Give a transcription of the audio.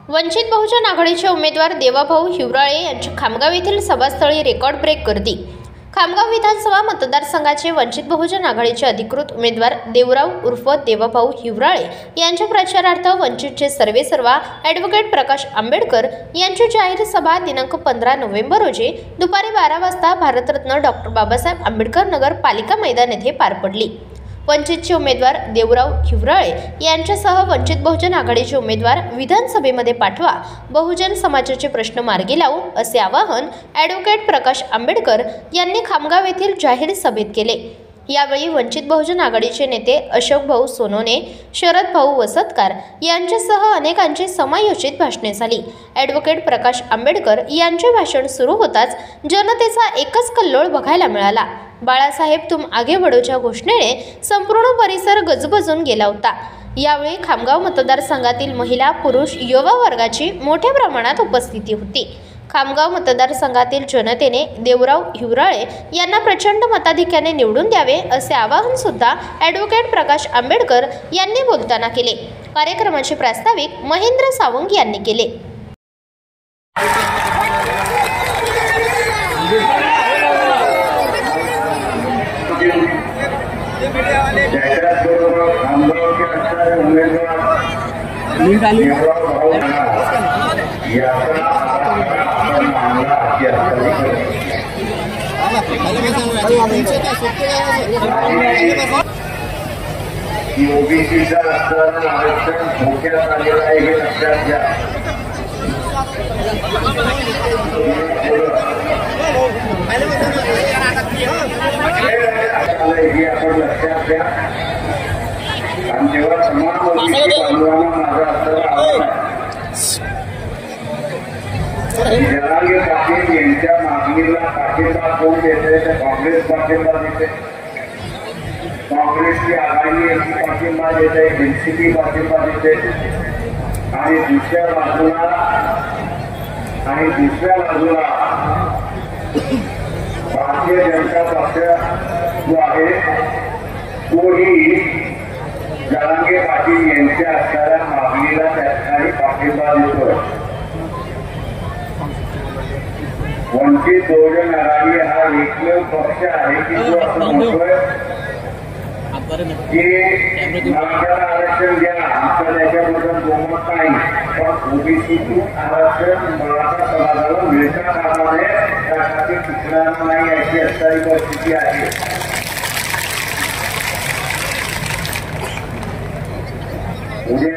वंचित बहुजन आघाडीचे उमेदवार देवाभाऊ हिवराळे यांच्या खामगाव येथील सभास्थळी रेकॉर्ड ब्रेक गर्दी। खामगाव विधानसभा मतदारसंघाचे वंचित बहुजन आघाडीचे अधिकृत उमेदवार देवराव उर्फ देवाभाऊ हिवराळे यांच्या प्रचारार्थ वंचितचे सर्वेसर्वा ॲडव्होकेट प्रकाश आंबेडकर यांची जाहीर सभा दिनांक 15 नोव्हेंबर रोजी दुपारी 12 वाजता भारतरत्न डॉक्टर बाबासाहेब आंबेडकर नगर पालिका मैदान येथे पार पडली। वंचितचे उमेदवार देवराव हिवराळे यांच्यासह वंचित बहुजन आघाडीचे उमेदवार विधानसभेमध्ये पाठवा, बहुजन समाजाचे प्रश्न मार्गी लावू असे आवाहन ॲडव्होकेट प्रकाश आंबेडकर यांनी खामगाव येथील जाहीर सभेत केले। यावेळी वंचित बहुजन आघाडीचे नेते अशोक भाऊ सोनोने, शरद भाऊ वसतकार यांच्यासह अनेकांची समायोजित भाषणे झाली। ॲडव्होकेट प्रकाश आंबेडकर यांचे भाषण सुरू होताच जनतेचा एकच कल्लोळ बघायला मिळाला। बाळासाहेब तुम आगे बढोच्या घोषणेने संपूर्ण परिसर गजबजून गेला होता। यावेळी खामगाव मतदारसंघातील महिला, पुरुष, युवा वर्गाची मोठ्या प्रमाणात उपस्थिती होती। खामगाव मतदारसंघातील जनतेने देवराव हिवराळे यांना प्रचंड मताधिक्याने निवडून द्यावे असे आवाहन सुद्धा ॲडव्होकेट प्रकाश आंबेडकर यांनी बोलताना केले। कार्यक्रमाचे प्रास्ताविक महेंद्र सावंग यांनी केले। ओबीसीचा असणारं आरक्षण धोक्यात आलेलं आहे हे लक्षात घ्या। हे आपण लक्षात घ्या आणि जेव्हा समान ओबीसी बांधवांना माझं असणारं आव्हान आहे, जरांगे पाटील यांच्या मागणीला पाठिंबा कोण देते तर काँग्रेस पाठिंबा देते, काँग्रेसची आघाडी यांची पाठिंबा देते, एनसीपी पाठिंबा देते आणि दुसऱ्या बाजूला भारतीय जनता पक्ष जो आहे तोही जरांगे पाटील यांच्या असणाऱ्या मागणीला त्या ठिकाणी पाठिंबा देतोय। वंचित बहुजन आघाडी हा एकमेव पक्ष आहे की जो असं म्हणतोय की मराठा आरक्षण द्या, आमचं त्याच्याबद्दल बहुमत नाही, पण ओबीसीतून आरक्षण मराठा समाजाला मिळता कामा नये त्यासाठी शिकणार नाही अशी असणारी परिस्थिती आहे। उद्या